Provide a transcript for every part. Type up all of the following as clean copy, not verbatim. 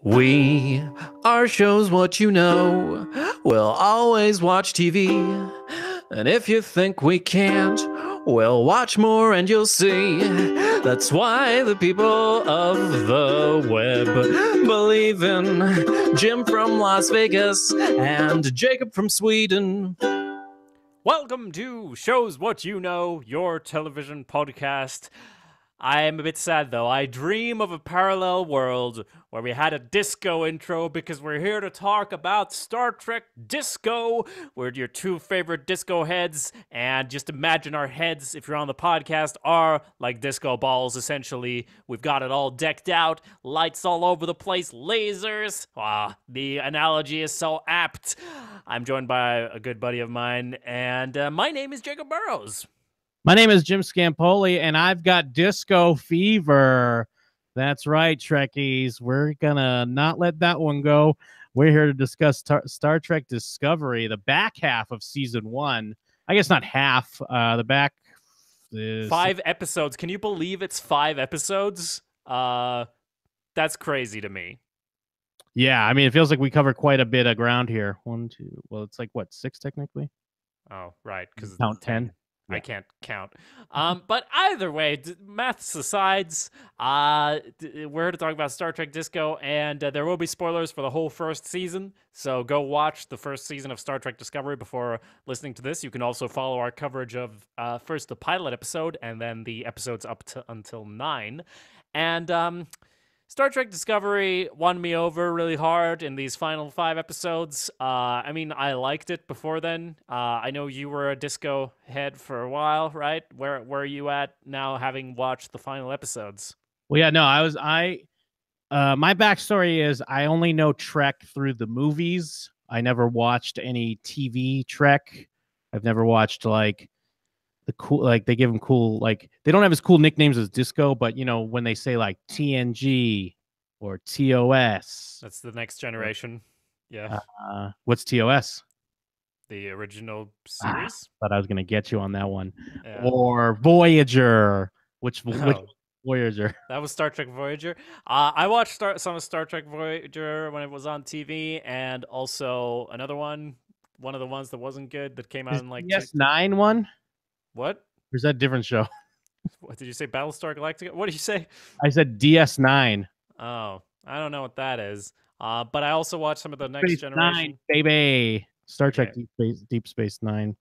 We are shows what you know. We'll always watch TV. And if you think we can't, we'll watch more and you'll see. That's why the people of the web believe in Jim from Las Vegas and Jacob from Sweden. Welcome to Shows What You Know, your television podcast. I am a bit sad though. I dream of a parallel world where we had a disco intro because we're here to talk about Star Trek Disco. We're your two favorite disco heads, and just imagine our heads, if you're on the podcast, are like disco balls essentially. We've got it all decked out, lights all over the place, lasers. The analogy is so apt. I'm joined by a good buddy of mine, and my name is Jacob Burrows. My name is Jim Scampoli, and I've got disco fever. That's right, Trekkies. We're gonna not let that one go. We're here to discuss Star Trek Discovery, the back half of season 1. I guess not half. The back is 5 episodes. Can you believe it's 5 episodes? That's crazy to me. Yeah, I mean, it feels like we cover quite a bit of ground here. 1, 2. Well, it's like what, 6 technically? Oh, right, because Count 10. I can't count. But either way, maths aside, we're here to talk about Star Trek Disco, and there will be spoilers for the whole first season. So go watch the first season of Star Trek Discovery before listening to this. You can also follow our coverage of first the pilot episode, and then the episodes up to until 9. And Star Trek Discovery won me over really hard in these final 5 episodes. I mean, I liked it before then. I know you were a disco head for a while, right? Where are you at now, having watched the final episodes? Well, yeah, no, my backstory is I only know Trek through the movies. I never watched any TV Trek. I've never watched like the cool, like they give them cool, like they don't have as cool nicknames as Disco, but you know, when they say like TNG or TOS. That's the Next Generation. Yeah. What's TOS? The original series? Thought I was gonna get you on that one. Yeah. Or Voyager. Which Voyager? That was Star Trek Voyager. I watched some of Star Trek Voyager when it was on TV, and also another one of the ones that wasn't good that came out in like DS9 one. What? Or is that a different show? What did you say? Battlestar Galactica? What did you say? I said DS9. Oh, I don't know what that is. But I also watched some of the Next Space Generation. 9, baby. Star Trek Deep Space Nine.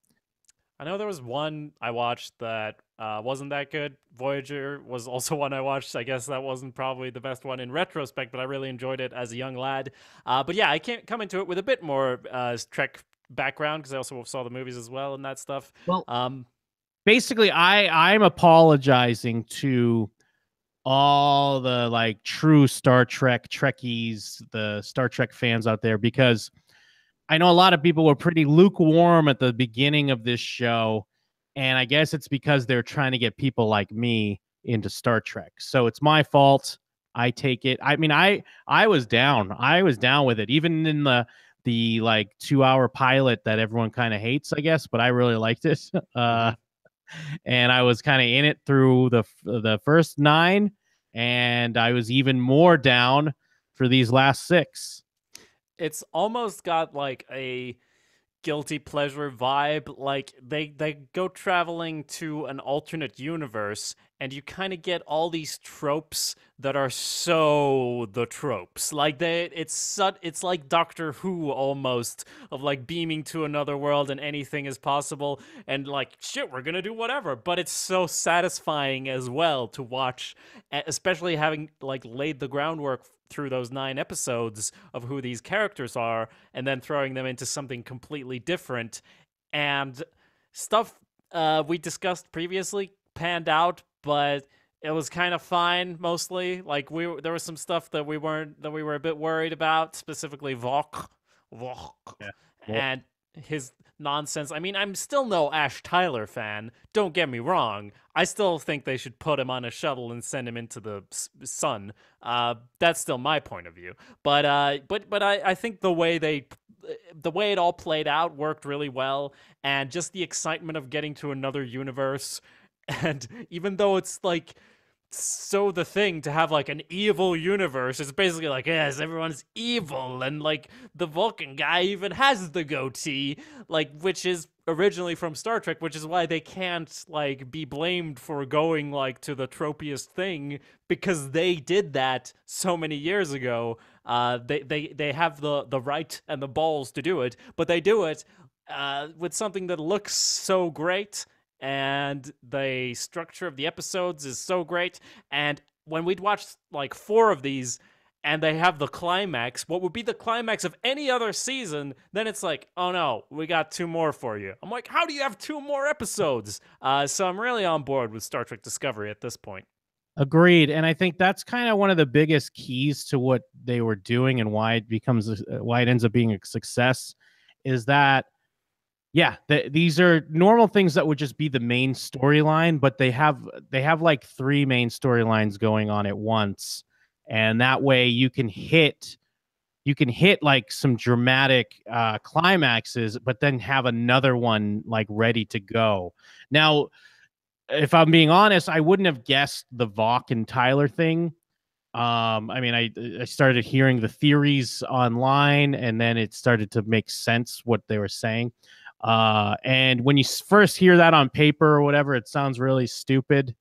I know there was one I watched that wasn't that good. Voyager was also one I watched. I guess that wasn't probably the best one in retrospect, but I really enjoyed it as a young lad. But yeah, I can't come into it with a bit more Trek background because I also saw the movies as well and that stuff. Well, basically, I'm apologizing to all the like true Star Trek Trekkies, the Star Trek fans out there, because I know a lot of people were pretty lukewarm at the beginning of this show, and I guess it's because they're trying to get people like me into Star Trek. So it's my fault. I take it. I mean, I was down. I was down with it, even in the like 2-hour pilot that everyone kind of hates, I guess, but I really liked it. And I was kind of in it through the first 9, and I was even more down for these last 6. It's almost got like a guilty pleasure vibe. Like they go traveling to an alternate universe, and you kind of get all these tropes that are so the tropes. Like it's like Doctor Who almost, of like beaming to another world and anything is possible, and like shit, we're gonna do whatever. But it's so satisfying as well to watch, especially having like laid the groundwork through those 9 episodes of who these characters are, and then throwing them into something completely different. And stuff we discussed previously panned out, but it was kind of fine mostly. Like there was some stuff that we were a bit worried about, specifically Vok, Yeah. and his nonsense. I mean, I'm still no Ash Tyler fan. Don't get me wrong. I still think they should put him on a shuttle and send him into the sun. That's still my point of view. But I think the way it all played out worked really well, and just the excitement of getting to another universe. And even though it's like so the thing to have like an evil universe. It's basically like, yes, everyone's evil, and like the Vulcan guy even has the goatee, like, which is originally from Star Trek, which is why they can't like be blamed for going like to the tropiest thing, because they did that so many years ago. They have the right and the balls to do it, but they do it with something that looks so great, and the structure of the episodes is so great. And when we'd watched like 4 of these and they have the climax, what would be the climax of any other season, then it's like, oh no, we got 2 more for you. I'm like, how do you have 2 more episodes? So I'm really on board with Star Trek Discovery at this point. Agreed, and I think that's kind of one of the biggest keys to what they were doing and why it becomes why it ends up being a success is that yeah, these are normal things that would just be the main storyline, but they have like 3 main storylines going on at once, and that way you can hit like some dramatic climaxes, but then have another one like ready to go. Now, if I'm being honest, I wouldn't have guessed the Vok and Tyler thing. I mean, I started hearing the theories online, and then it started to make sense what they were saying. And when you first hear that on paper or whatever, it sounds really stupid,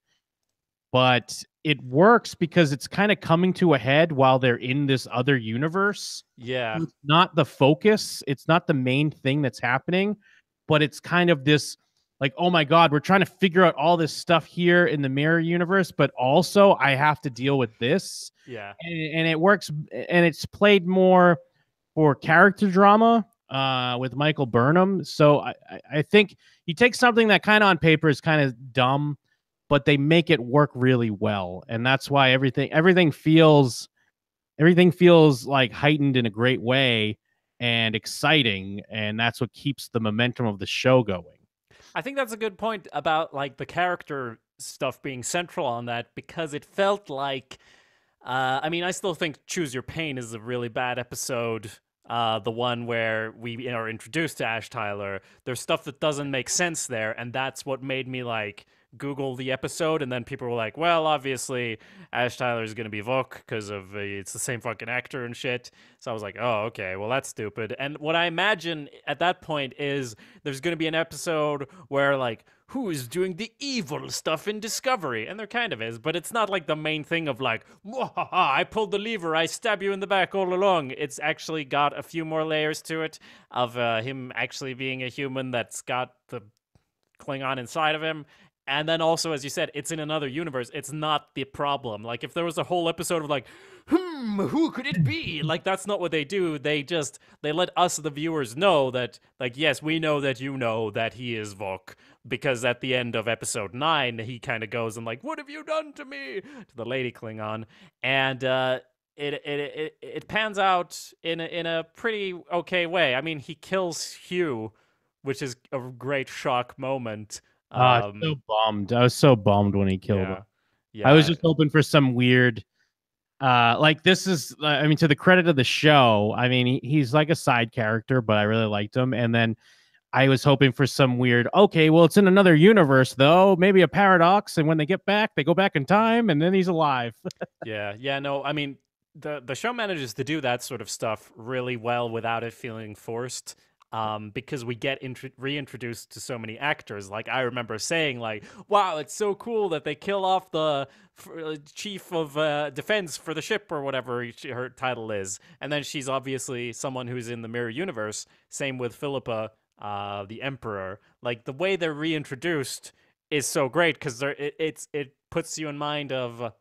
but it works because it's kind of coming to a head while they're in this other universe. Yeah. It's not the focus, it's not the main thing that's happening, but it's kind of this like, oh my God, we're trying to figure out all this stuff here in the mirror universe, but also I have to deal with this. Yeah. And it works, and it's played more for character drama with Michael Burnham. So I think you take something that kind of on paper is kind of dumb, but they make it work really well. And that's why everything feels like heightened in a great way and exciting, and that's what keeps the momentum of the show going. I think that's a good point about like the character stuff being central on that, because it felt like I mean, I still think Choose Your Pain is a really bad episode. The one where we are introduced to Ash Tyler. There's stuff that doesn't make sense there, and that's what made me like Google the episode. And then people were like, "Well, obviously Ash Tyler is gonna be Vok because of it's the same fucking actor and shit." So I was like, "Oh, okay. Well, that's stupid." And what I imagine at that point is there's gonna be an episode where like, who is doing the evil stuff in Discovery? And there kind of is, but it's not like the main thing of like, I pulled the lever, I stab you in the back all along. It's actually got a few more layers to it of him actually being a human that's got the Klingon inside of him. And then also, as you said, it's in another universe. It's not the problem. Like, if there was a whole episode of like, who could it be? Like, that's not what they do. They let us, the viewers, know that, like, yes, we know that you know that he is Vok. Because at the end of episode 9, he kind of goes and like, what have you done to me? To the lady Klingon. And, it pans out in a pretty okay way. I mean, he kills Hugh, which is a great shock moment. So bummed. I was so bummed when he killed him. Yeah, I was yeah, just hoping for some weird like this is I mean, to the credit of the show, I mean, he's like a side character, but I really liked him. And then I was hoping for some weird, okay, well, it's in another universe though, maybe a paradox, and when they get back, they go back in time and then he's alive. yeah. No, I mean, the show manages to do that sort of stuff really well without it feeling forced. Because we get reintroduced to so many actors. Like, I remember saying, like, wow, it's so cool that they kill off the chief of defense for the ship or whatever her title is. And then she's obviously someone who's in the mirror universe. Same with Philippa, the Emperor. Like, the way they're reintroduced is so great because it puts you in mind of,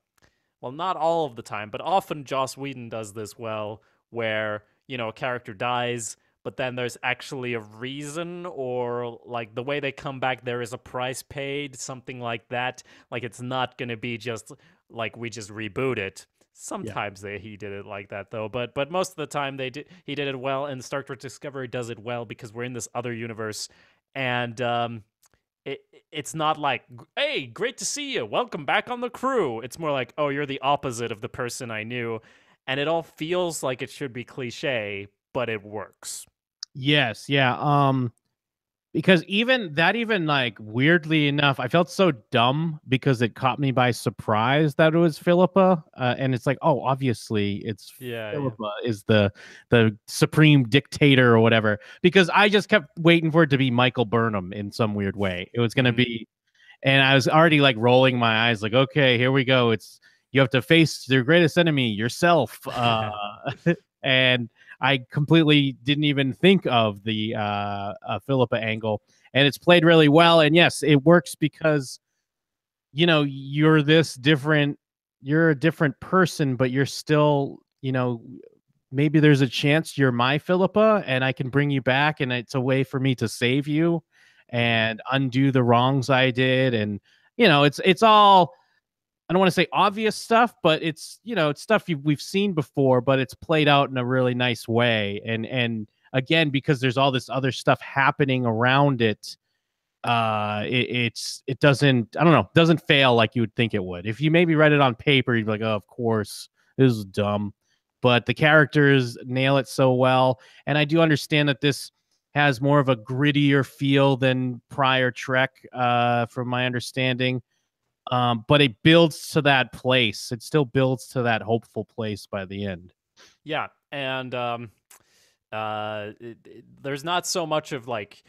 well, not all of the time, but often Joss Whedon does this well, where, a character dies, but then there's actually a reason, or like the way they come back, there is a price paid, something like that. Like, it's not going to be just like we just reboot it. Sometimes he did it like that though, but most of the time he did it well, and Star Trek Discovery does it well because we're in this other universe, and it's not like, hey, great to see you, welcome back on the crew. It's more like, oh, you're the opposite of the person I knew, and it all feels like it should be cliche, but it works. Yes, yeah. Because even like weirdly enough, I felt so dumb because it caught me by surprise that it was Philippa, and it's like, oh, obviously it's Yeah. Philippa is the supreme dictator or whatever. Because I just kept waiting for it to be Michael Burnham in some weird way. It was gonna Mhm. be, and I was already like rolling my eyes, like, okay, here we go. It's you have to face your greatest enemy, yourself. And I completely didn't even think of the Philippa angle, and it's played really well. And yes, it works because you're this different, you're a different person, but you're still, maybe there's a chance you're my Philippa, and I can bring you back, and it's a way for me to save you Mhm. and undo the wrongs I did, and it's all, I don't want to say obvious stuff, but it's it's stuff we've seen before, but it's played out in a really nice way. And again, because there's all this other stuff happening around it, it doesn't, I don't know, doesn't fail like you would think it would. If you maybe read it on paper, you'd be like, oh, of course, this is dumb. But the characters nail it so well, and I do understand that this has more of a grittier feel than prior Trek, from my understanding, but it builds to that place. It still builds to that hopeful place by the end. Yeah, and there's not so much of like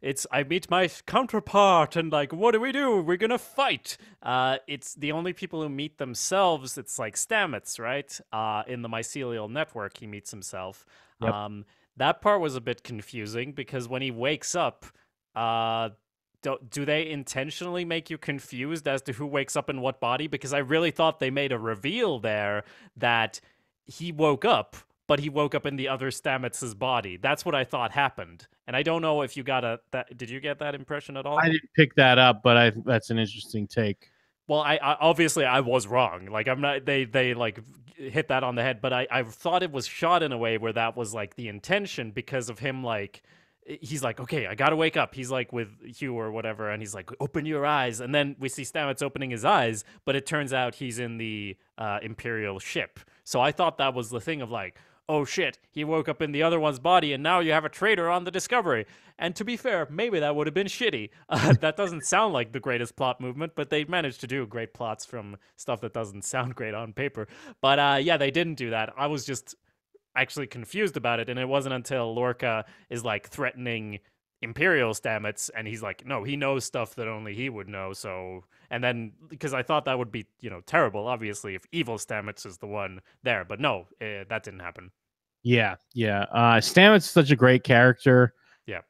it's I meet my counterpart and like what do we do? We're gonna fight. It's the only people who meet themselves. It's like Stamets, right? In the mycelial network, he meets himself. Yep. That part was a bit confusing because when he wakes up, uh. Do they intentionally make you confused as to who wakes up in what body? Because I really thought they made a reveal there that he woke up, but he woke up in the other Stamets's body. That's what I thought happened. And I don't know if you got did you get that impression at all? I didn't pick that up, but that's an interesting take. Well, I obviously I was wrong. Like I'm not they like hit that on the head, but I thought it was shot in a way where that was like the intention because of him like he's like, okay, I gotta wake up. He's like with Hugh or whatever, and he's like, open your eyes. And then we see Stamets opening his eyes, but it turns out he's in the Imperial ship. So I thought that was the thing of like, oh shit, he woke up in the other one's body, and now you have a traitor on the Discovery. And to be fair, maybe that would have been shitty. That doesn't sound like the greatest plot movement, but they managed to do great plots from stuff that doesn't sound great on paper. But yeah, they didn't do that. I was just actually confused about it, and it wasn't until Lorca is like threatening Imperial Stamets, and he's like, no, he knows stuff that only he would know. So, and then because I thought that would be terrible, obviously, if evil Stamets is the one there, but no, that didn't happen. Yeah, yeah. Stamets is such a great character. Yeah.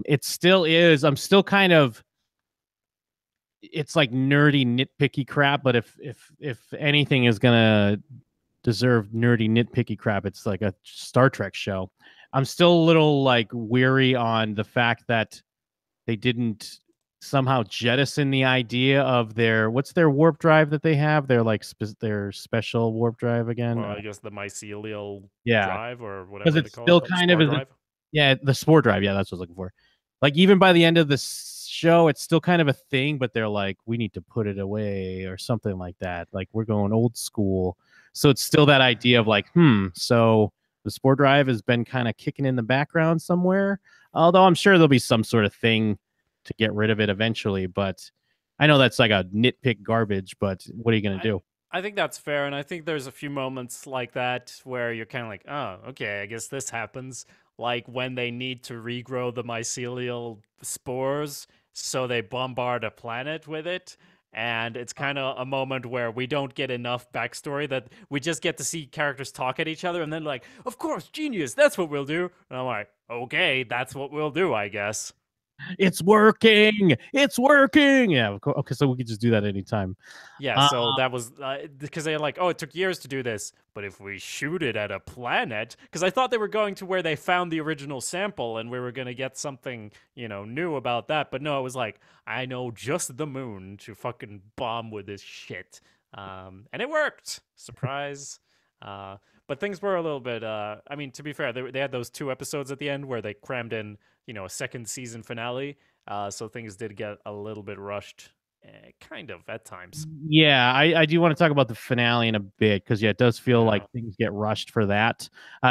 It still is. I'm still kind of. It's like nerdy, nitpicky crap. But if anything is gonna deserve nerdy, nitpicky crap, it's like a Star Trek show. I'm still a little like weary on the fact that they didn't somehow jettison the idea of their, what's their warp drive that they have, their like their special warp drive again. Well, I guess the mycelial Yeah, drive or because whatever they it's call still it, kind of spore is, drive. yeah, the spore drive. Yeah, that's what I was looking for. Like even by the end of the show, it's still kind of a thing, but they're like, we need to put it away or something like that. Like we're going old school. So it's still that idea of like, so the spore drive has been kind of kicking in the background somewhere. Although I'm sure there'll be some sort of thing to get rid of it eventually. But I know that's like a nitpick garbage, but what are you going to do? I think that's fair, and I think there's a few moments like that where you're kind of like, oh, okay, I guess this happens. Like when they need to regrow the mycelial spores, so they bombard a planet with it. And it's kind of a moment where we don't get enough backstory, that we just get to see characters talk at each other, and then like, of course, genius, that's what we'll do. And I'm like, okay, that's what we'll do, I guess. It's working. It's working. Yeah. Okay. So we could just do that anytime. Yeah, Uh, so that was because they're like, oh, it took years to do this, but if we shoot it at a planet, because I thought they were going to where they found the original sample and we were going to get something, new about that. But no, it was like, I know just the moon to fucking bomb with this shit. And it worked. Surprise. But things were a little bit, I mean, to be fair, they had those 2 episodes at the end where they crammed in, a second season finale. So things did get a little bit rushed. Kind of at times. yeah, I do want to talk about the finale in a bit because yeah, it does feel Yeah. like things get rushed for that.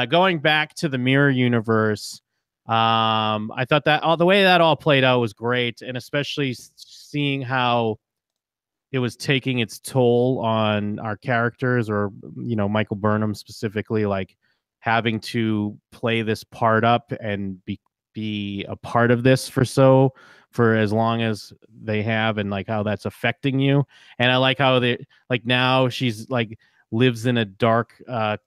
Going back to the mirror universe, I thought that all the way that all played out was great, and especially seeing how it was taking its toll on our characters, or Michael Burnham specifically, like having to play this part up and be a part of this for as long as they have, and like how that's affecting you. And I like how they, like, now she's like lives in a dark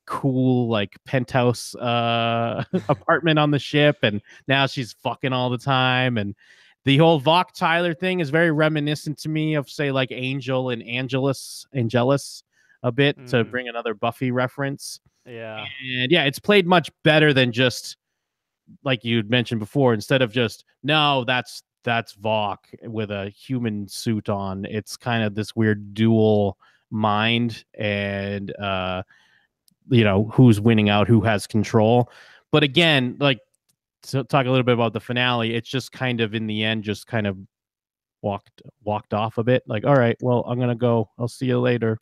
cool like penthouse apartment on the ship, and now she's fucking all the time. And the whole Vok Tyler thing is very reminiscent to me of, say, like Angel and Angelus a bit, to bring another Buffy reference. Yeah. And yeah, it's played much better than just like you'd mentioned before. Instead of just, no, that's Vok with a human suit on. It's kind of this weird dual mind, and who's winning out, who has control. But again, like, to talk a little bit about the finale, it's just kind of in the end just kind of walked off a bit, like, all right, well, I'm gonna go, I'll see you later.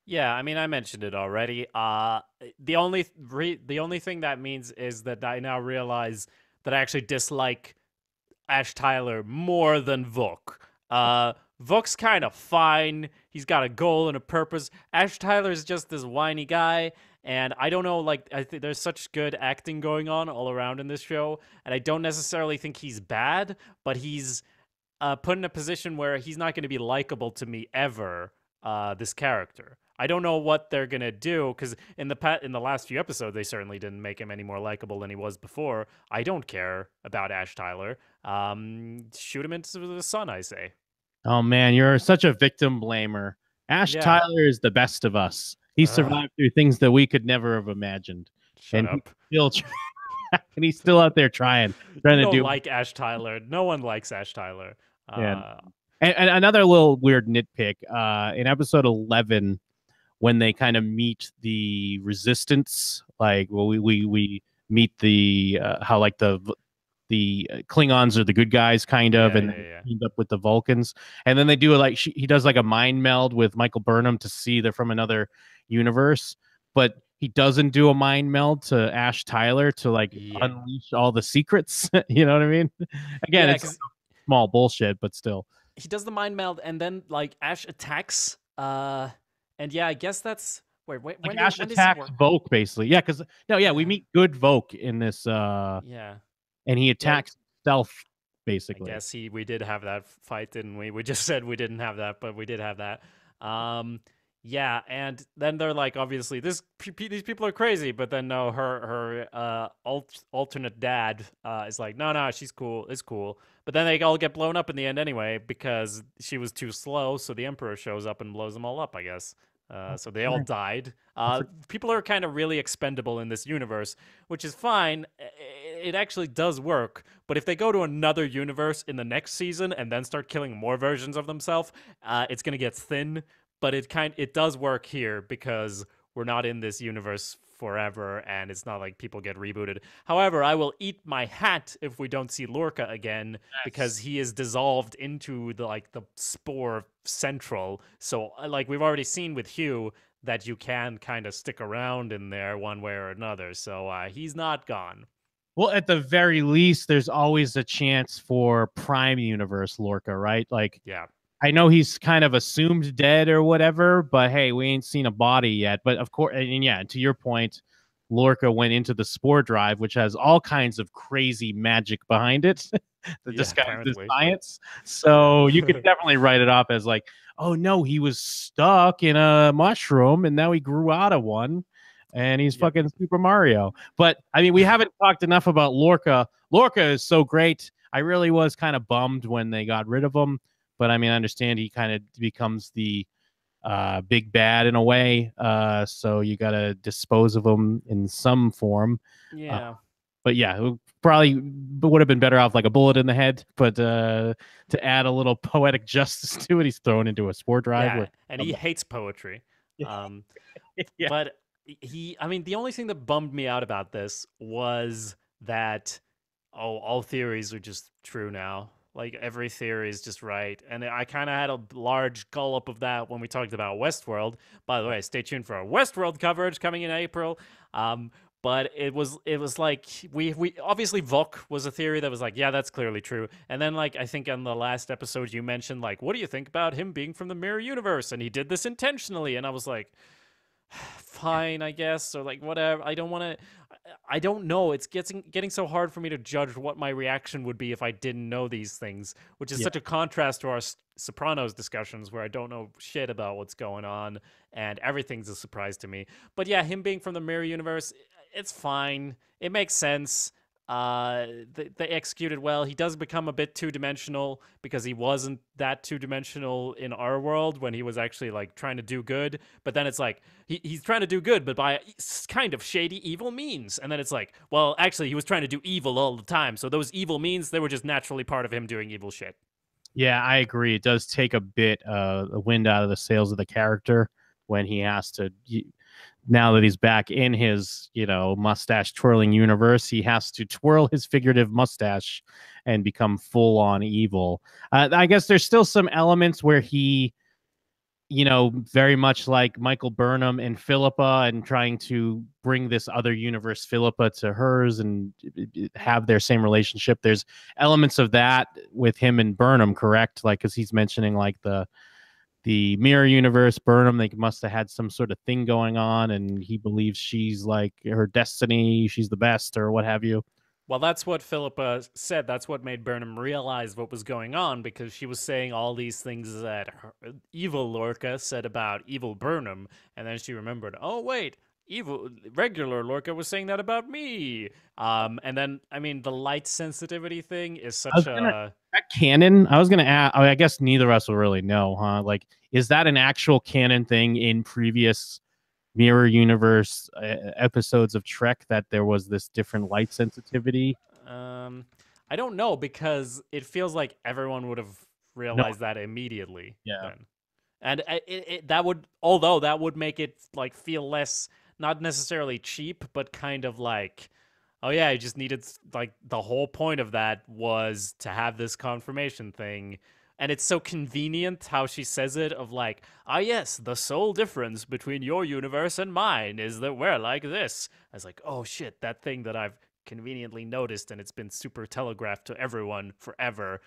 Yeah, I mean, I mentioned it already. The only thing that means is that I now realize that I actually dislike Ash Tyler more than Vok. Vok's kind of fine. He's got a goal and a purpose. Ash Tyler's just this whiny guy, and I don't know, like, I think there's such good acting going on all around in this show, and I don't necessarily think he's bad, but he's put in a position where he's not going to be likable to me ever. This character, I don't know what they're gonna do, because in the last few episodes, they certainly didn't make him any more likable than he was before. I don't care about Ash Tyler. Shoot him into the sun, I say. Oh man, you're such a victim blamer. Ash Yeah. Tyler is the best of us. He Ugh, survived through things that we could never have imagined, shut and he's up. still and he's still out there trying You to don't do. like Ash Tyler. No one likes Ash Tyler. Yeah. Uh, And another little weird nitpick, in episode 11, when they kind of meet the resistance, like, well, we meet the how, like, the Klingons are the good guys, kind of, yeah, and yeah, then yeah. teamed up with the Vulcans, and then they do like he does like a mind meld with Michael Burnham to see they're from another universe, but he doesn't do a mind meld to Ash Tyler to like Yeah, unleash all the secrets. You know what I mean? Again, yeah, it's because small bullshit, but still. he does the mind meld, and then like Ash attacks. And yeah, I guess that's wait. Like, When Ash does he attacks work? Voke, basically. Yeah, because no, yeah, we Yeah, meet good Voke in this, yeah, and he yeah. attacks stealth, I basically. guess we did have that fight, didn't we? We just said we didn't have that, but we did have that. Um, yeah, and then they're like, obviously, these people are crazy, but then no, her alternate dad is like, no, she's cool, it's cool. But then they all get blown up in the end anyway because she was too slow. So the Emperor shows up and blows them all up, I guess. So they all Right. died. I for- People are kind of really expendable in this universe, which is fine. It actually does work. But if they go to another universe in the next season and then start killing more versions of themselves, it's gonna get thin. But it does work here because we're not in this universe forever, and it's not like people get rebooted. However, I will eat my hat if we don't see Lorca again, because Yes. he is dissolved into the spore central. So like we've already seen with Hugh that you can kind of stick around in there one way or another. So he's not gone. Well, at the very least, there's always a chance for Prime Universe Lorca, right? Like, Yeah. I know he's kind of assumed dead or whatever, but hey, we ain't seen a body yet. But of course, and yeah, to your point, Lorca went into the Spore Drive, which has all kinds of crazy magic behind it that Yeah, disguises apparently. science. Yeah. So you could definitely write it off as like, oh no, he was stuck in a mushroom and now he grew out of one and he's Yep. fucking Super Mario. But I mean, we haven't talked enough about Lorca. Lorca is so great. I really was kind of bummed when they got rid of him, but I mean, I understand he kind of becomes the big bad in a way. So you got to dispose of him in some form. Uh, Yeah. but yeah, it probably would have been better off like a bullet in the head. But to add a little poetic justice to it, he's thrown into a sport drive. Yeah, Where, and he hates poetry. Um, yeah, but I mean, the only thing that bummed me out about this was that, oh, all theories are just true now. Like every theory is just right. And I kind of had a large gulp of that when we talked about Westworld. By the way, stay tuned for our Westworld coverage coming in April. But it was like we obviously Vok was a theory that was like, yeah, that's clearly true. And then like I think on the last episode you mentioned like, what do you think about him being from the mirror universe? And he did this intentionally. And I was like, fine, I guess, or like whatever. I don't want to. I don't know. It's getting so hard for me to judge what my reaction would be if I didn't know these things, which is Yeah. such a contrast to our Sopranos discussions where I don't know shit about what's going on and everything's a surprise to me. But yeah, him being from the mirror universe, it's fine. It makes sense. They executed well. He does become a bit two-dimensional because he wasn't that two-dimensional in our world when he was actually like trying to do good. But then it's like he's trying to do good, but by kind of shady evil means. And then it's like, well, actually, he was trying to do evil all the time. So those evil means they were just naturally part of him doing evil shit. Yeah, I agree. It does take a bit the wind out of the sails of the character when he has to. Now that he's back in his, mustache twirling universe, he has to twirl his figurative mustache and become full on evil. I guess there's still some elements where he, very much like Michael Burnham and Philippa, and trying to bring this other universe Philippa to hers and have their same relationship. There's elements of that with him and Burnham, correct? Like, because he's mentioning like the mirror universe, Burnham, they must have had some sort of thing going on, and he believes she's like her destiny, she's the best, or what have you. Well, that's what Philippa said. That's what made Burnham realize what was going on because she was saying all these things that evil Lorca said about evil Burnham, and then she remembered, oh wait, evil regular Lorca was saying that about me. And then I mean the light sensitivity thing is such a that canon. I was gonna ask. I guess neither of us will really know, huh? Like, is that an actual canon thing in previous mirror universe episodes of Trek that there was this different light sensitivity? I don't know because it feels like everyone would have No. realized that immediately. Yeah. Then. And that would, although that would make it like feel less, not necessarily cheap, but kind of like, oh yeah, I just needed like the whole point of that was to have this confirmation thing. And it's so convenient how she says it of like, ah yes, the sole difference between your universe and mine is that we're like this. I was like, oh shit, that thing that I've conveniently noticed and it's been super telegraphed to everyone forever.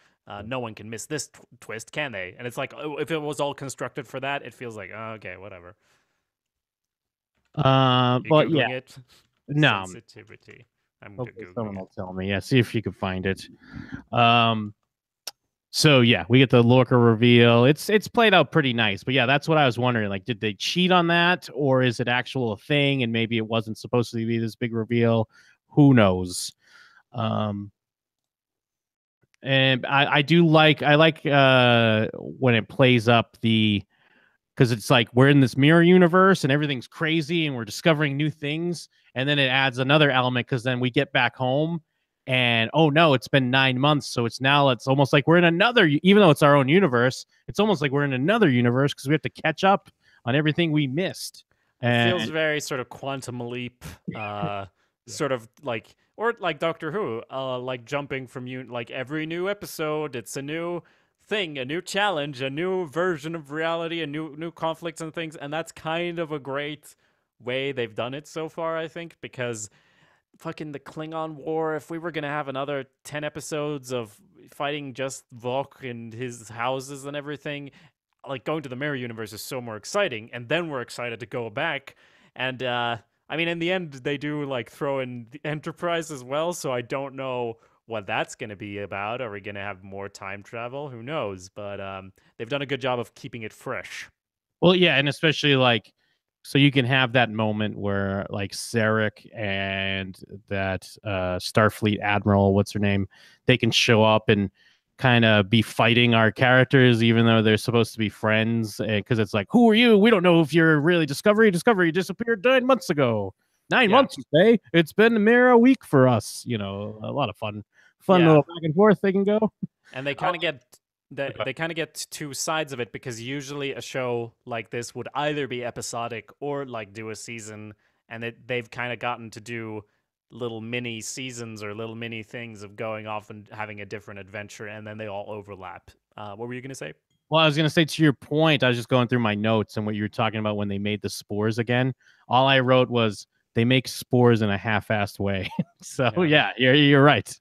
No one can miss this twist, can they? And it's like, oh, if it was all constructed for that, it feels like, oh, okay, whatever. You But Googling yeah, it? no. Sensitivity. I'm Hopefully Googling someone it. will tell me. Yeah, see if you can find it. So yeah, we get the Lorca reveal. It's played out pretty nice, but yeah, that's what I was wondering. Like, did they cheat on that, or is it actual thing, and maybe it wasn't supposed to be this big reveal? Who knows? And I like when it plays up because it's like we're in this mirror universe and everything's crazy and we're discovering new things, and then it adds another element because then we get back home and oh no, it's been 9 months, so it's almost like we're in another, even though it's our own universe, it's almost like we're in another universe because we have to catch up on everything we missed. It feels And very sort of quantum leap, sort of like, or like Doctor Who, like jumping from like every new episode, it's a new thing, a new challenge, a new version of reality, a new conflicts and things, and that's kind of a great way they've done it so far, I think, because fucking the Klingon War, if we were gonna have another 10 episodes of fighting just Vok and his houses and everything, like going to the mirror universe is so more exciting, and then we're excited to go back. And I mean, in the end, they do like throw in the Enterprise as well, so I don't know what that's going to be about. Are we going to have more time travel? Who knows? But they've done a good job of keeping it fresh. well, yeah, and especially like, so you can have that moment where like Sarek and that Starfleet admiral, what's her name, they can show up and kind of be fighting our characters, even though they're supposed to be friends. Because it's like, who are you? We don't know if you're really Discovery. Discovery disappeared 9 months ago. 9 months, you say? It's been a mere week for us. A lot of fun little back and forth they can go. And they kind of get they kind of get two sides of it because usually a show like this would either be episodic or like do a season, and they've kind of gotten to do little mini seasons or little mini things of going off and having a different adventure, and then they all overlap. What were you going to say? Well, I was going to say, to your point, I was just going through my notes and what you were talking about when they made the spores again. All I wrote was they make spores in a half-assed way. So yeah, you're right.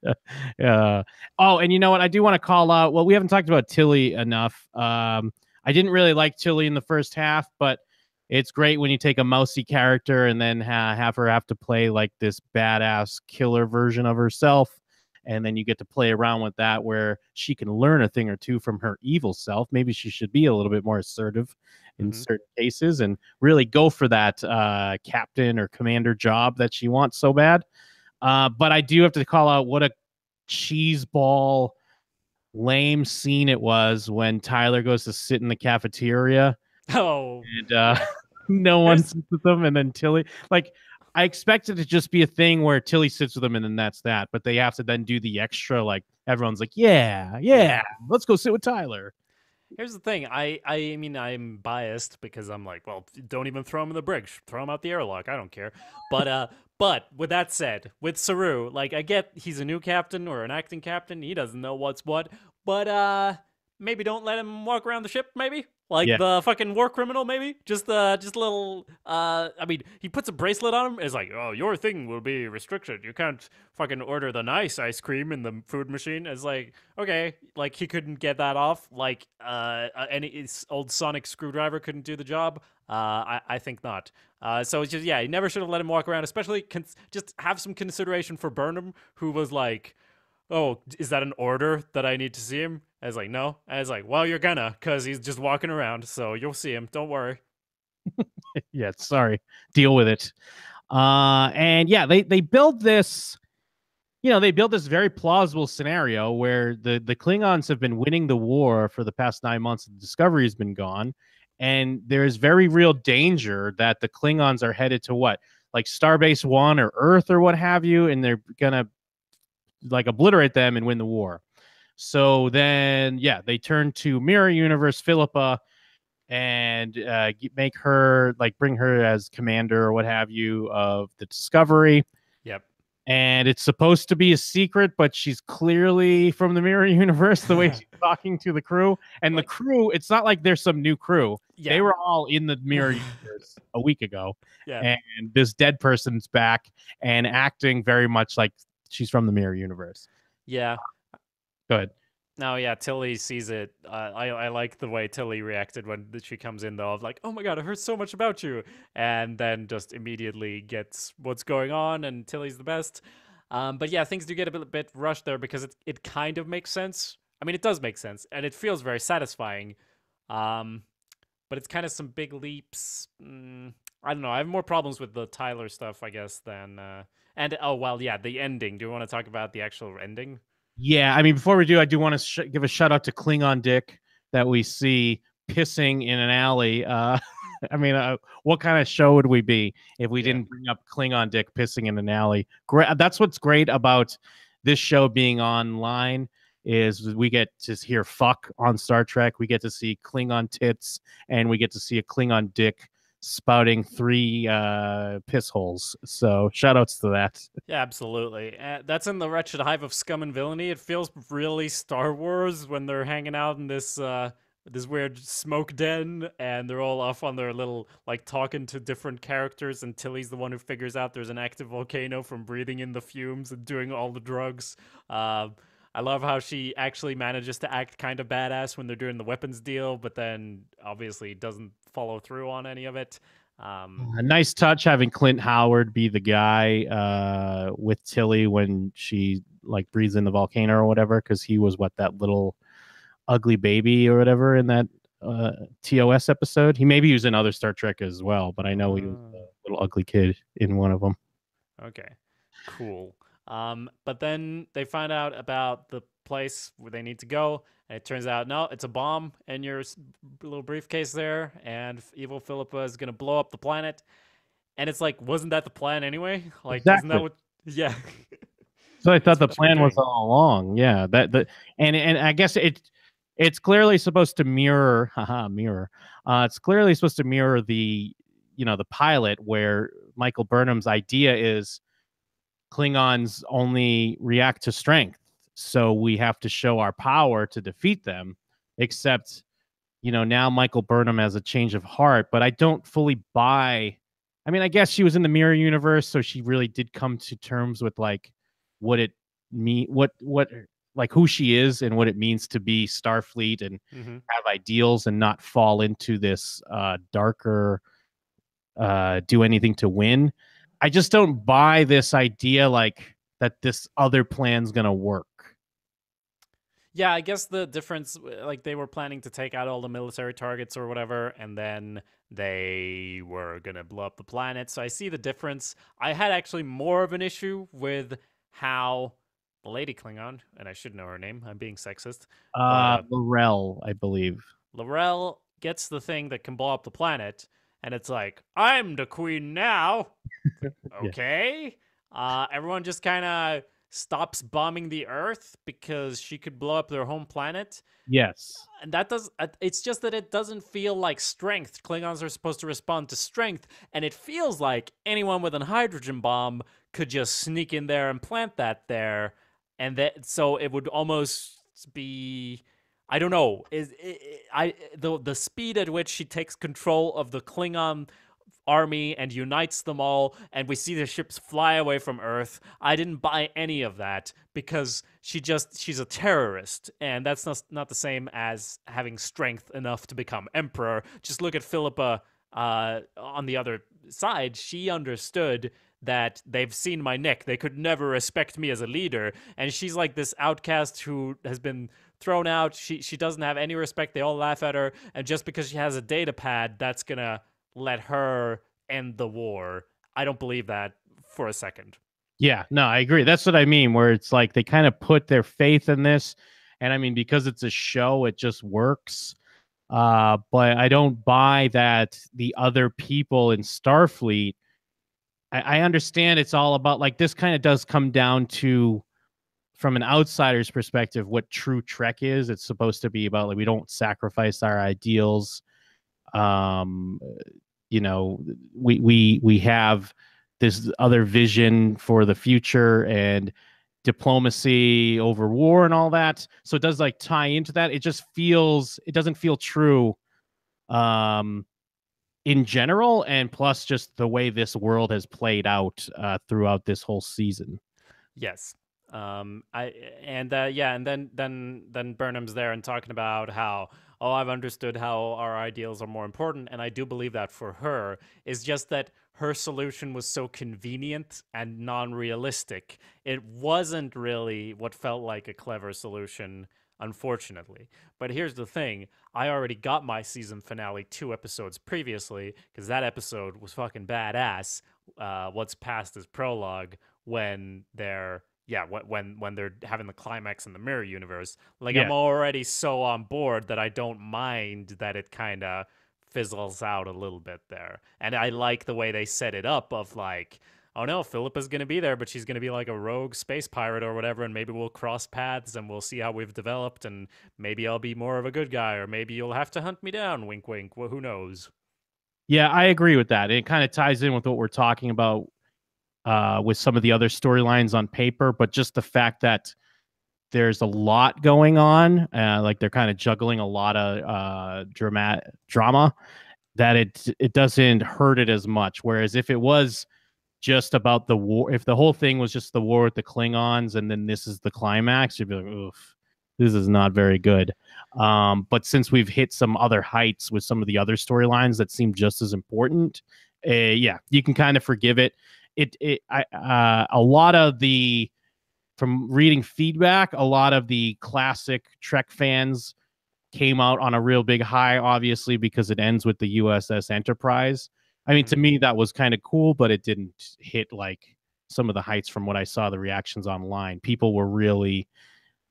Oh, and you know what? I do want to call out. Well, we haven't talked about Tilly enough. I didn't really like Tilly in the first half, but it's great when you take a mousy character and then have her have to play like this badass killer version of herself. And then you get to play around with that where she can learn a thing or two from her evil self. Maybe she should be a little bit more assertive in certain cases and really go for that captain or commander job that she wants so bad. But I do have to call out what a cheeseball lame scene it was when Tyler goes to sit in the cafeteria. Oh, and no one sits with them, and then Tilly, like, I expected it to just be a thing where Tilly sits with them and then that's that, but they have to then do the extra, like everyone's like, yeah, let's go sit with Tyler. Here's the thing. I mean, I'm biased because I'm like, well, don't even throw him in the bridge. Throw him out the airlock. I don't care. But with that said, with Saru, like, I get he's a new captain or an acting captain. He doesn't know what's what. But maybe don't let him walk around the ship. Maybe like Yeah. the fucking war criminal. Maybe just a little. I mean, he puts a bracelet on him. It's like, oh, your thing will be restricted. You can't fucking order the nice ice cream in the food machine. It's like, okay, like he couldn't get that off. Like any old sonic screwdriver couldn't do the job. I think not. So it's just, yeah, he never should have let him walk around, especially just have some consideration for Burnham, who was like, oh, is that an order that I need to see him? I was like, no. I was like, well, you're gonna, because he's just walking around, so you'll see him. Don't worry. Yeah, sorry. Deal with it. And yeah, they build this, they built this very plausible scenario where the Klingons have been winning the war for the past 9 months. The Discovery has been gone, and there is very real danger that the Klingons are headed to what, like Starbase One or Earth or what have you, and they're gonna like obliterate them and win the war. So then, yeah, they turn to Mirror Universe Philippa and make her, like, bring her as commander or what have you of the Discovery. Yep. And it's supposed to be a secret, but she's clearly from the Mirror Universe, the way she's talking to the crew. And the crew, it's not like there's some new crew. Yeah. They were all in the Mirror Universe a week ago. Yeah. And this dead person's back and acting very much like she's from the Mirror Universe. Yeah. Go ahead. No, yeah, Tilly sees it. I like the way Tilly reacted when she comes in, though, of like, oh my god, I heard so much about you. And then just immediately gets what's going on, and Tilly's the best. But yeah, things do get a bit rushed there because it kind of makes sense. I mean, it does make sense, and it feels very satisfying. But it's kind of some big leaps. I don't know. I have more problems with the Tyler stuff, I guess, than... And, oh, well, yeah, the ending. Do you want to talk about the actual ending? Yeah, I mean, before we do, I do want to give a shout out to Klingon Dick that we see pissing in an alley. I mean, what kind of show would we be if we didn't bring up Klingon Dick pissing in an alley? Great. That's what's great about this show being online is we get to hear fuck on Star Trek. We get to see Klingon tits, and we get to see a Klingon dick spouting 3 piss holes. So shout outs to that. Yeah, absolutely. That's in the Wretched Hive of Scum and Villainy. It feels really Star Wars when they're hanging out in this this weird smoke den, and they're all off on their little, like, talking to different characters, and Tilly's the one who figures out there's an active volcano from breathing in the fumes and doing all the drugs. I love how she actually manages to act kind of badass when they're doing the weapons deal, but then obviously doesn't follow through on any of it. A nice touch having Clint Howard be the guy with Tilly when she, like, breathes in the volcano or whatever, because he was that little ugly baby or whatever in that TOS episode. He was in other Star Trek as well, but I know he was a little ugly kid in one of them. Okay, cool. But then they find out about the place where they need to go, and it turns out, no, it's a bomb in your little briefcase there, and evil Philippa is going to blow up the planet. And it's like, wasn't that the plan anyway? Like, exactly. Isn't that what... Yeah. So I thought the plan was all along. Yeah, and I guess it's clearly supposed to mirror, it's clearly supposed to mirror the pilot, where Michael Burnham's idea is Klingons only react to strength, so we have to show our power to defeat them. Except, now Michael Burnham has a change of heart, but I don't fully buy. I mean, I guess she was in the mirror universe, so she really did come to terms with like what it mean, what like who she is and what it means to be Starfleet and Mm-hmm. have ideals and not fall into this darker do anything to win. I just don't buy this idea like that this other plan's gonna work. Yeah, I guess the difference, like they were planning to take out all the military targets or whatever, and then they were gonna blow up the planet. So I see the difference. I had actually more of an issue with how the lady Klingon, and I should know her name. I'm being sexist, but Laurel, I believe. Laurel gets the thing that can blow up the planet, and it's like, I'm the queen now. Yeah. Okay. Everyone just kind of stops bombing the Earth because she could blow up their home planet. Yes. And that does, it's just that it doesn't feel like strength. Klingons are supposed to respond to strength, and it feels like anyone with a hydrogen bomb could just sneak in there and plant that there. And that, so it would almost be, I don't know, the speed at which she takes control of the Klingon army and unites them all, and we see the ships fly away from Earth. I didn't buy any of that because she's a terrorist, and that's not the same as having strength enough to become emperor. Just look at Philippa on the other side. She understood that they've seen my neck. They could never respect me as a leader, and she's like this outcast who has been thrown out. She doesn't have any respect. They all laugh at her, and just because she has a data pad, that's gonna let her end the war. I don't believe that for a second. Yeah, no, I agree. That's what I mean, where it's like they kind of put their faith in this. And I mean, because it's a show, it just works. But I don't buy that the other people in Starfleet, I understand it's all about like this kind of does come down to from an outsider's perspective what true Trek is. It's supposed to be about like we don't sacrifice our ideals. Um, we have this other vision for the future and diplomacy over war and all that. So it does like tie into that. It doesn't feel true in general, and plus just the way this world has played out throughout this whole season. Yes. I and yeah, and then Burnham's there and talking about how, oh, I've understood how our ideals are more important, and I do believe that for her. It's just that her solution was so convenient and non-realistic. It wasn't really what felt like a clever solution, unfortunately. But here's the thing: I already got my season finale 2 episodes previously because that episode was fucking badass. What's past is prologue when they're when they're having the climax in the mirror universe. Like Yeah. I'm already so on board that I don't mind that it kind of fizzles out a little bit there. And I like the way they set it up of like, oh no, Philippa's going to be there, but she's going to be like a rogue space pirate or whatever, and maybe we'll cross paths and we'll see how we've developed, and maybe I'll be more of a good guy, or maybe you'll have to hunt me down, wink wink. Well, who knows? Yeah, I agree with that. It kind of ties in with what we're talking about with some of the other storylines on paper, but just the fact that there's a lot going on, like they're kind of juggling a lot of drama, that it doesn't hurt it as much. Whereas if it was just about the war, if the whole thing was just the war with the Klingons and then this is the climax, you'd be like, oof, this is not very good. But since we've hit some other heights with some of the other storylines that seem just as important, yeah, you can kind of forgive it. A lot of the, from reading feedback, a lot of the classic Trek fans came out on a real big high, obviously, because it ends with the USS Enterprise. I mean, to me, that was kind of cool, but it didn't hit like some of the heights from what I saw the reactions online. People were really,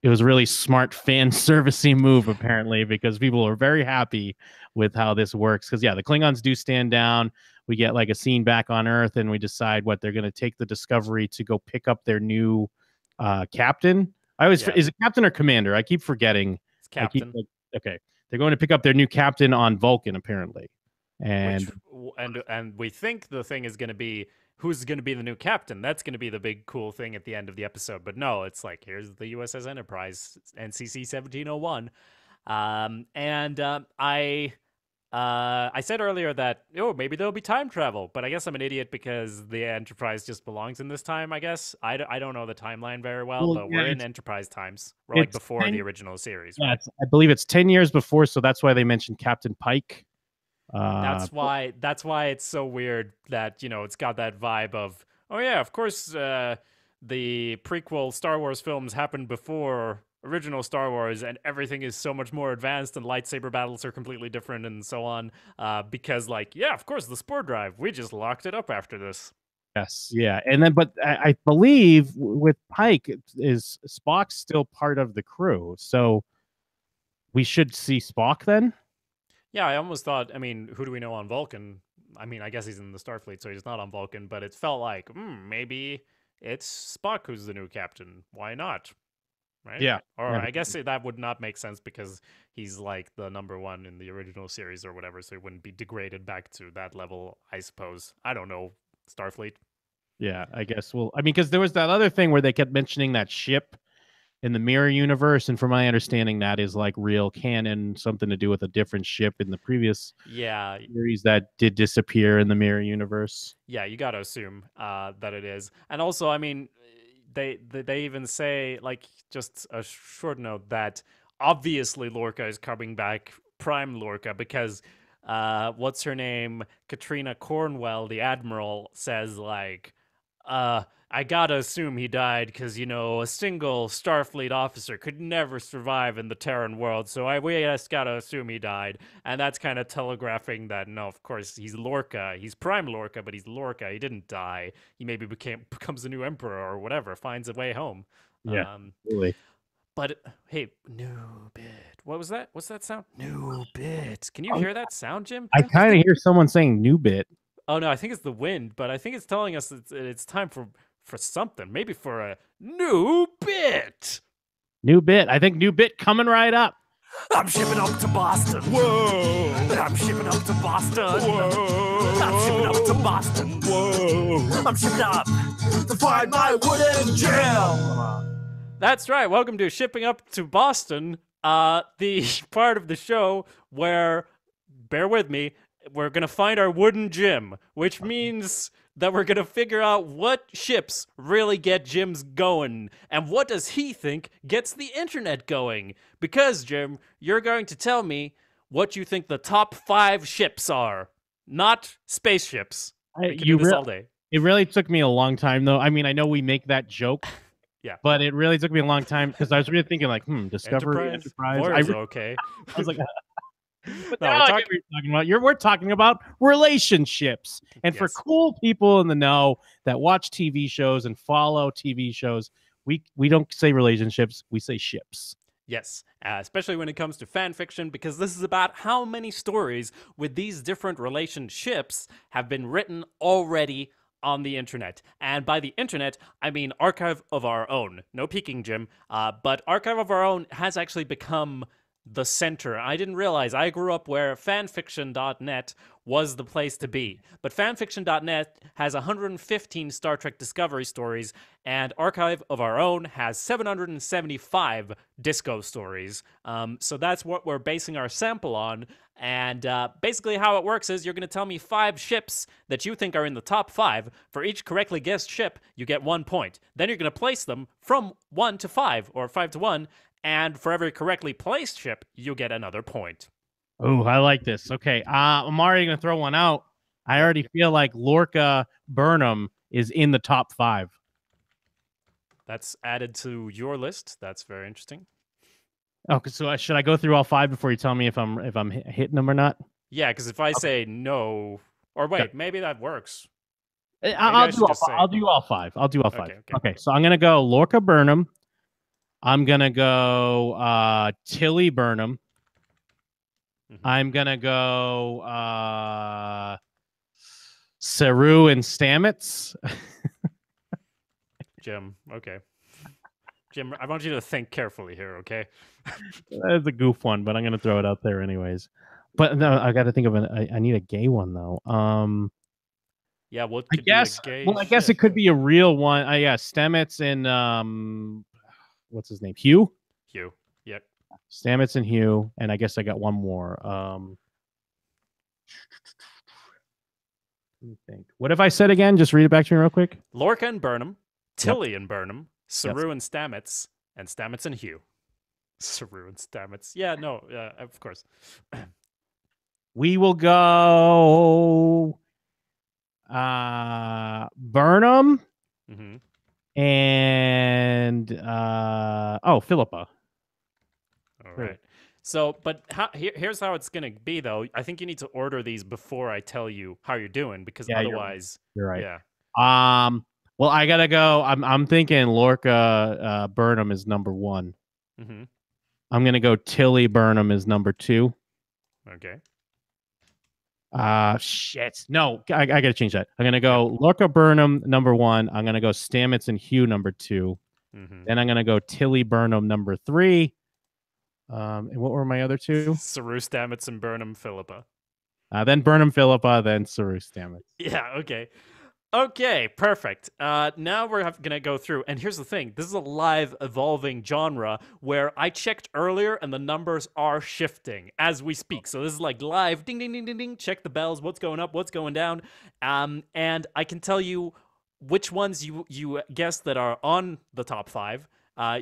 it was a really smart fan servicey move, apparently, because people are very happy with how this works. Because, yeah, the Klingons do stand down. We get like a scene back on Earth, and we decide what they're going to take the Discovery to go pick up their new captain. Is it captain or commander? I keep forgetting. It's captain. Okay, they're going to pick up their new captain on Vulcan, apparently, and and we think the thing is going to be who's going to be the new captain. That's going to be the big cool thing at the end of the episode. But no, it's like here's the USS Enterprise, NCC 1701, and I I said earlier that maybe there'll be time travel, but I guess I'm an idiot because the Enterprise just belongs in this time. I guess I don't know the timeline very well, Well, but yeah, we're in Enterprise times. We're like it's before the 10, original series, yeah, right? I believe it's 10 years before, so that's why they mentioned Captain Pike. That's why it's so weird that it's got that vibe of oh yeah, of course the prequel Star Wars films happened before original Star Wars and everything is so much more advanced and lightsaber battles are completely different and so on because like yeah, of course the spore drive, we just locked it up after this. Yes, yeah, and then but I believe with Pike is Spock still part of the crew, so we should see Spock then. Yeah, I almost thought, I mean, who do we know on Vulcan? I mean, I guess he's in the Starfleet, so he's not on Vulcan, but it felt like, maybe it's Spock who's the new captain. Why not? Right? Yeah, Or yeah, I guess that would not make sense because he's like the number one in the original series or whatever, so he wouldn't be degraded back to that level, I suppose. I don't know, Starfleet. yeah. I guess I mean, because there was that other thing where they kept mentioning that ship in the mirror universe, and from my understanding, that is like real canon, something to do with a different ship in the previous Yeah, series that did disappear in the mirror universe. yeah, you got to assume that it is. And also, I mean, they even say like just a short note that obviously Lorca is coming back, Prime Lorca, because what's her name, Katrina Cornwell, the admiral, says like, uh. I gotta assume he died because, a single Starfleet officer could never survive in the Terran world, so we just gotta assume he died. And that's kind of telegraphing that no, of course he's Lorca. He's Prime Lorca, but he's Lorca. He didn't die. He maybe becomes the new emperor or whatever, finds a way home. Yeah, Um, really. but hey, new bit. What was that? What's that sound? New bit. Can you hear that sound, Jim? I I kind of think. hear someone saying "new bit." Oh no, I think it's the wind, but I think it's telling us it's time for something. Maybe for a new bit. New bit. I think new bit coming right up. I'm shipping up to Boston. Whoa. I'm shipping up to Boston. Whoa. I'm shipping up to Boston. Whoa. I'm shipping up to find my wooden gem. That's right. Welcome to Shipping Up to Boston, the part of the show where, bear with me, we're going to find our wooden gym, which means that we're going to figure out what ships really get Jim's going and what does he think gets the internet going. Because, Jim, you're going to tell me what you think the top 5 ships are, not spaceships. We could do this all day. It really took me a long time, though. I mean, I know we make that joke. Yeah. But it really took me a long time because I was really thinking, like, Discovery, Enterprise. Voyager's okay. I was like, but No, now I get what you're talking about. We're talking about relationships. And for Yes. cool people in the know that watch TV shows and follow TV shows, we don't say relationships, we say ships. Yes, especially when it comes to fan fiction, because this is about how many stories with these different relationships have been written already on the internet. And by the internet, I mean Archive of Our Own. No peeking, Jim. But Archive of Our Own has actually become the center. I didn't realize I grew up where fanfiction.net was the place to be. But fanfiction.net has 115 Star Trek Discovery stories, and Archive of Our Own has 775 Disco stories. So that's what we're basing our sample on. And basically how it works is you're going to tell me 5 ships that you think are in the top 5. For each correctly guessed ship, you get 1 point. Then you're going to place them from 1 to 5, or 5 to 1, and for every correctly placed ship, you get another point. Oh, I like this. Okay, I'm already going to throw one out. I already feel like Lorca Burnham is in the top 5. That's added to your list. That's very interesting. Okay, so should I go through all 5 before you tell me if I'm hitting them or not? Yeah, because if I say no, or wait, maybe that works. I'll do all 5. I'll do all 5. Okay, so I'm going to go Lorca Burnham. I'm going to go Tilly Burnham. Mm-hmm. I'm going to go Saru and Stamets. Jim, okay. Jim, I want you to think carefully here, okay? That's a goof one, but I'm going to throw it out there anyways. But no, I got to think of I need a gay one, though. Yeah, what could be a gay I guess it could be a real one. Yeah, Stamets and what's his name? Hugh? Hugh, yep. Stamets and Hugh, and I guess I got one more. Let me think. What have I said again? Just read it back to me real quick. Lorca and Burnham, Yep. Tilly and Burnham, Yes. Saru and Stamets and Hugh. Saru and Stamets. Yeah, no, of course. We will go Burnham hmm and Philippa. All Sure. right. So, but here's how it's gonna be, though. I think you need to order these before I tell you how you're doing, because Yeah, otherwise, you're right. yeah. Well, I gotta go. I'm thinking Lorca Burnham is number 1. hmm I'm gonna go Tilly Burnham is number 2. Okay. Shit. No, I gotta change that. I'm gonna go Lorca Burnham number 1. I'm gonna go Stamets and Hugh number 2. hmm Then I'm gonna go Tilly Burnham number 3. And what were my other 2? Saru, Stamets, and Burnham, Philippa. Then Burnham Philippa, then Saru Stamets. Yeah. Okay. Okay, perfect. Now we're gonna go through, and here's the thing: this is a live, evolving genre where I checked earlier, and the numbers are shifting as we speak. So this is like live, ding, ding, ding, ding, ding. Check the bells. What's going up? What's going down? And I can tell you which ones you guessed that are on the top 5.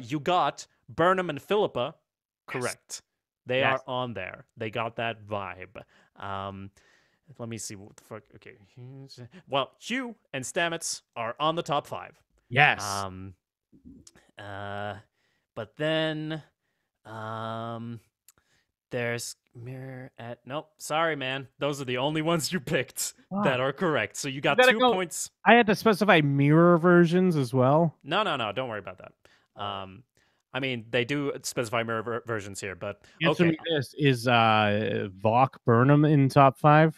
You got Burnham and Philippa, correct? They Yes. are on there. They got that vibe. Let me see what the fuck. Okay. Well, Hugh and Stamets are on the top 5. Yes. But then, there's Mirror at. Nope. Sorry, man. Those are the only ones you picked that are correct. So you got gotta 2 go- points. I had to specify mirror versions as well. No. Don't worry about that. I mean, they do specify mirror versions here, but Answer okay. me this: is Vok Burnham in top 5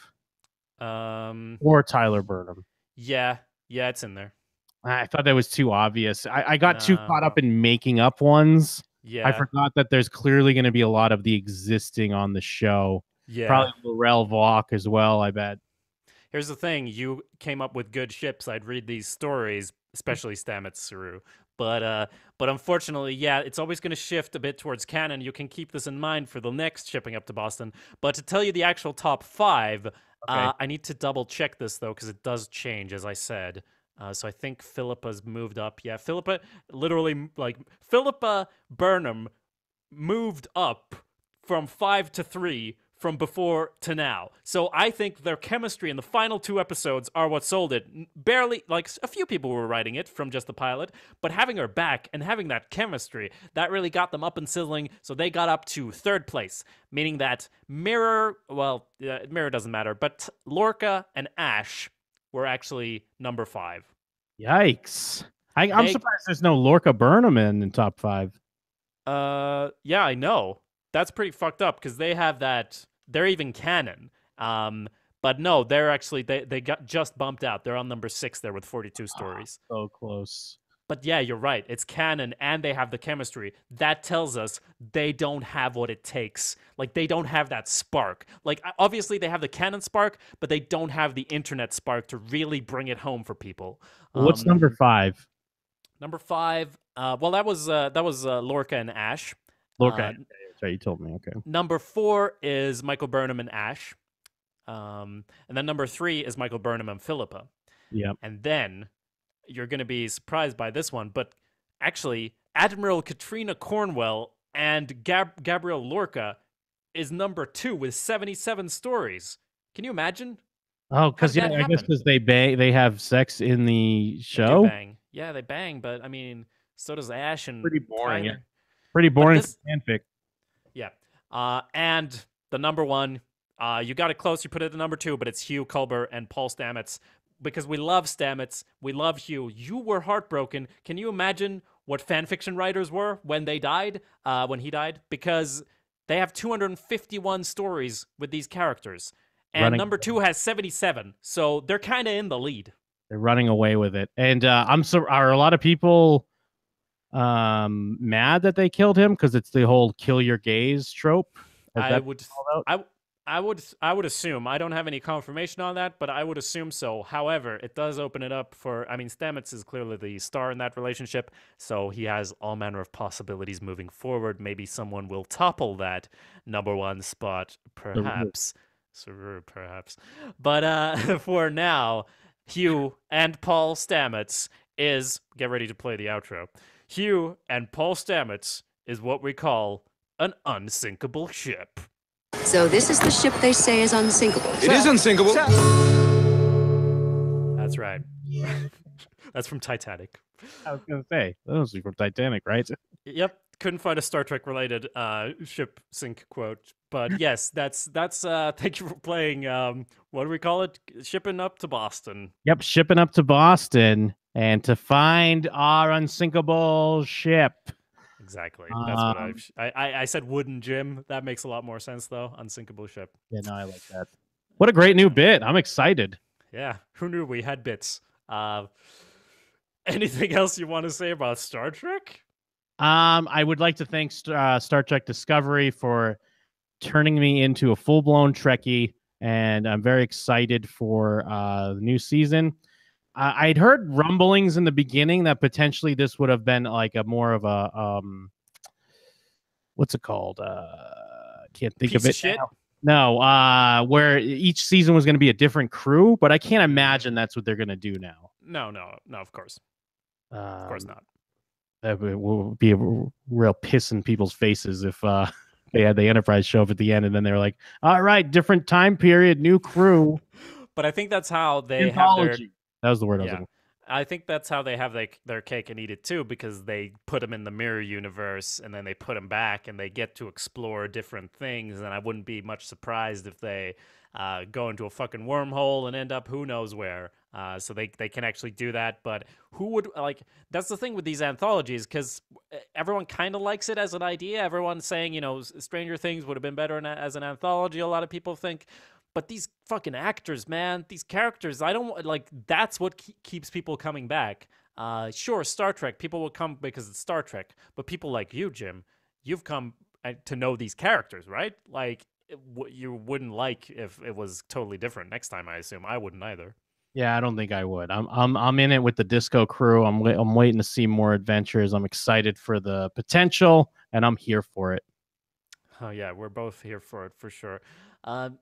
or Tyler Burnham? Yeah, it's in there. I thought that was too obvious. I got too No. caught up in making up ones. Yeah. I forgot that there's clearly going to be a lot of the existing on the show. Yeah. Probably Laurel Vok as well, I bet. Here's the thing: you came up with good ships. I'd read these stories, especially Stamets Saru. But unfortunately, yeah, it's always going to shift a bit towards canon. You can keep this in mind for the next shipping up to Boston. But to tell you the actual top 5, I need to double check this though, because it does change, as I said. So I think Philippa's moved up. Yeah, Philippa, literally, like Philippa Burnham moved up from 5 to 3 from before to now. So I think their chemistry in the final 2 episodes are what sold it. Barely, like a few people were writing it from just the pilot, but having her back and having that chemistry, that really got them up and sizzling. So they got up to 3rd place, meaning that Mirror doesn't matter, but Lorca and Ash were actually number 5. Yikes. I'm surprised there's no Lorca Burnham in top 5. Yeah, I know. That's pretty fucked up because they have that. They're even canon. But no, they're actually they got just bumped out. They're on number 6 there with 42 stories. So close. But yeah, you're right. It's canon and they have the chemistry. That tells us they don't have what it takes. Like they don't have that spark. Like obviously they have the canon spark, but they don't have the internet spark to really bring it home for people. What's number 5? Number 5. Well, that was Lorca and Ash. Lorca. That's right, you told me. Okay. Number 4 is Michael Burnham and Ash. And then number 3 is Michael Burnham and Philippa. Yep. And then you're going to be surprised by this one, but actually, Admiral Katrina Cornwell and Gabrielle Lorca is number 2 with 77 stories. Can you imagine? Oh, because How did that I guess happen? because they have sex in the show. They do bang. Yeah, they bang, but I mean, so does Ash and Pretty boring. Tyler. Yeah. Pretty boring this- for fanfic. Yeah. And the number 1, you got it close. You put it at number 2, but it's Hugh Culber and Paul Stamets. Because we love Stamets, we love Hugh. You were heartbroken. Can you imagine what fanfiction writers were when they died? When he died? Because they have 251 stories with these characters. And number 2 has 77. So they're kind of in the lead. They're running away with it. And are a lot of people mad that they killed him because it's the whole kill your gays trope? I would assume. I don't have any confirmation on that, but I would assume so. However, it does open it up for. I mean, Stamets is clearly the star in that relationship, so he has all manner of possibilities moving forward. Maybe someone will topple that number 1 spot, perhaps. Saru, perhaps. But for now, Hugh and Paul Stamets is get ready to play the outro. Hugh and Paul Stamets is what we call an unsinkable ship. So this is the ship they say is unsinkable. It is unsinkable. That's right. That's from Titanic. I was gonna say those are from Titanic, right? Yep, couldn't find a Star Trek related ship sink quote, but yes, that's thank you for playing. What do we call it? Shipping up to Boston. Yep, shipping up to Boston and to find our unsinkable ship. Exactly. That's what I said. Wooden Jim. That makes a lot more sense though. Unsinkable ship. Yeah, no, I like that. What a great new bit! I'm excited. Yeah, who knew we had bits? Anything else you want to say about Star Trek? I would like to thank Star Trek Discovery for turning me into a full-blown Trekkie, and I'm very excited for the new season. I'd heard rumblings in the beginning that potentially this would have been like a more of a what's it called? Can't think Piece of it. Shit? No, where each season was going to be a different crew, but I can't imagine that's what they're going to do now. No, of course. Of course not. That will be a real piss in people's faces if they had the Enterprise show up at the end and then they were like, all right, different time period, new crew. But I think that's how they Anthology. have their. That was the word I was Yeah. looking I think that's how they have their cake and eat it too, because they put them in the mirror universe and then they put them back and they get to explore different things. And I wouldn't be much surprised if they go into a fucking wormhole and end up who knows where. So they can actually do that. But who would like? That's the thing with these anthologies, because everyone kind of likes it as an idea. Everyone's saying, Stranger Things would have been better as an anthology. A lot of people think. But these fucking actors, man, these characters, I don't like. That's what keeps people coming back. Sure, Star Trek, people will come because it's Star Trek. But people like you, Jim, you've come to know these characters, right? Like, you wouldn't like if it was totally different next time. I assume I wouldn't either. Yeah, I don't think I would. I'm in it with the Disco crew. I'm waiting to see more adventures. I'm excited for the potential, and I'm here for it. Oh yeah, we're both here for it for sure.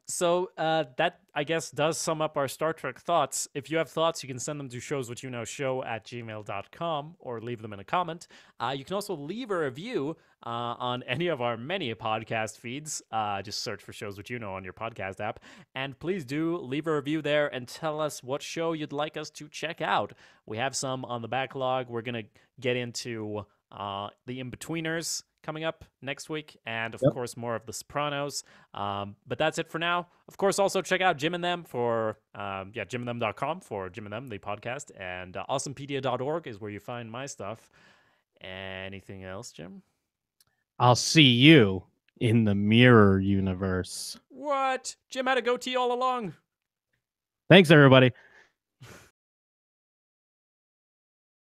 So that, I guess, does sum up our Star Trek thoughts. If you have thoughts, you can send them to showswhatyouknowshow@gmail.com or leave them in a comment. You can also leave a review on any of our many podcast feeds. Just search for Shows What You Know on your podcast app. And please do leave a review there and tell us what show you'd like us to check out. We have some on the backlog. We're going to get into The In-Betweeners coming up next week, and of course more of The Sopranos. But that's it for now. Of course, also check out Jim and Them for jimandthem.com for Jim and Them, the podcast, and awesomepedia.org is where you find my stuff. Anything else, Jim? I'll see you in the mirror universe. What? Jim had a goatee all along. Thanks, everybody.